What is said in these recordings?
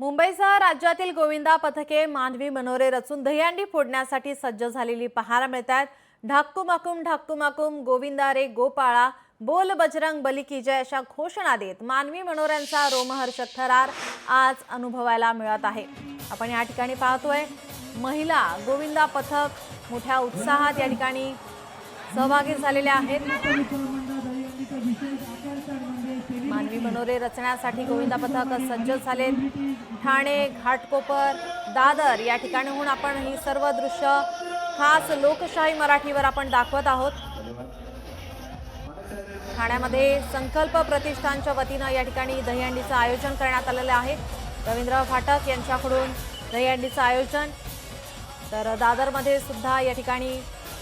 मुंबईसह राज्यातील गोविंदा पथके मानवी मनोरे रचून दहीहंडी फोडण्यासाठी सज्ज झालेली पाहायला मिळतात। ढाकूमाकूम ढाकूमाकूम गोविंदा रे गोपाळा बोल बजरंग बली की जय अशा घोषणा देत मानवी मनोऱ्यांचा रोमहर्षक थरार आज अनुभवायला मिळत आहे। आपण या ठिकाणी पाहतोय महिला गोविंदा पथक मोठ्या उत्साहात या ठिकाणी सहभागी झालेले आहेत। मानवी मनोरे रचण्यासाठी गोविंदा पथक सज्ज झाले। ठाणे, घाटकोपर, दादर या ठिकाणीहून आपण ही सर्व दृश्य खास लोकशाही मराठीवर आपण दाखवत आहोत। ठाण्यामध्ये संकल्प प्रतिष्ठानच्या वतीने या ठिकाणी दहीहंडीचं आयोजन करण्यात आलेलं आहे। रवींद्र फाटक यांच्याकडून दहीहंडीचं आयोजन, तर दादरमध्ये सुद्धा या ठिकाणी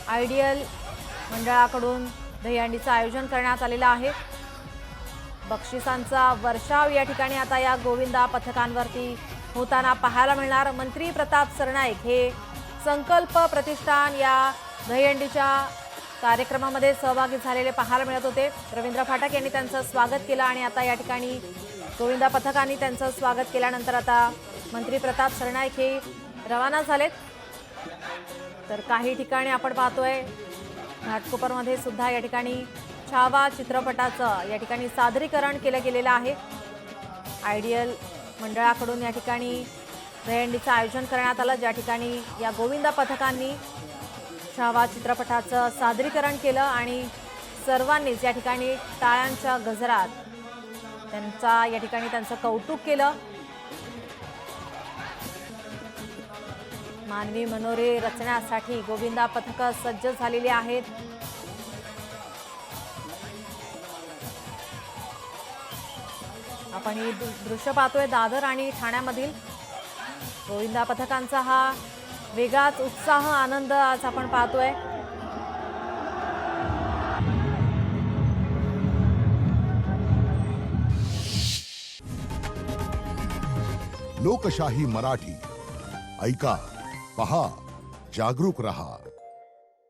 आयडियल मंडळाकडून दहीहंडीचं आयोजन करण्यात आलेलं आहे। बक्षिसांचा वर्षाव या ठिकाणी आता या गोविंदा पथकांवरती होताना पाहायला मिळणार। मंत्री प्रताप सरनाईक हे संकल्प प्रतिष्ठान या दहीहंडीच्या कार्यक्रमामध्ये सहभागी झालेले पाहायला मिळत होते। रवींद्र फाटक यांनी त्यांचं स्वागत केलं आणि आता या ठिकाणी गोविंदा पथकांनी त्यांचं स्वागत केल्यानंतर आता मंत्री प्रताप सरनाईक हे रवाना झालेत। तर काही ठिकाणी आपण पाहतोय घाटकोपरमध्ये सुद्धा या ठिकाणी छावा चित्रपटाचं या ठिकाणी सादरीकरण केलं गेलेलं आहे। आयडियल मंडळाकडून या ठिकाणी दहीहंडीचं आयोजन करण्यात आलं, ज्या ठिकाणी या गोविंदा पथकांनी छावा चित्रपटाचं सादरीकरण केलं आणि सर्वांनीच या ठिकाणी टाळ्यांच्या गजरात या ठिकाणी त्यांचं कौतुक केलं। मानवी मनोरे रचण्यासाठी गोविंदा पथकं सज्ज झालेली आहेत। आपण ही दृश्य पाहतोय दादर आणि ठाण्यामधील गोविंदा पथकांचा हा वेगळाच उत्साह आनंद आज आपण पाहतोय। लोकशाही मराठी ऐका, पहा, जागरूक रहा।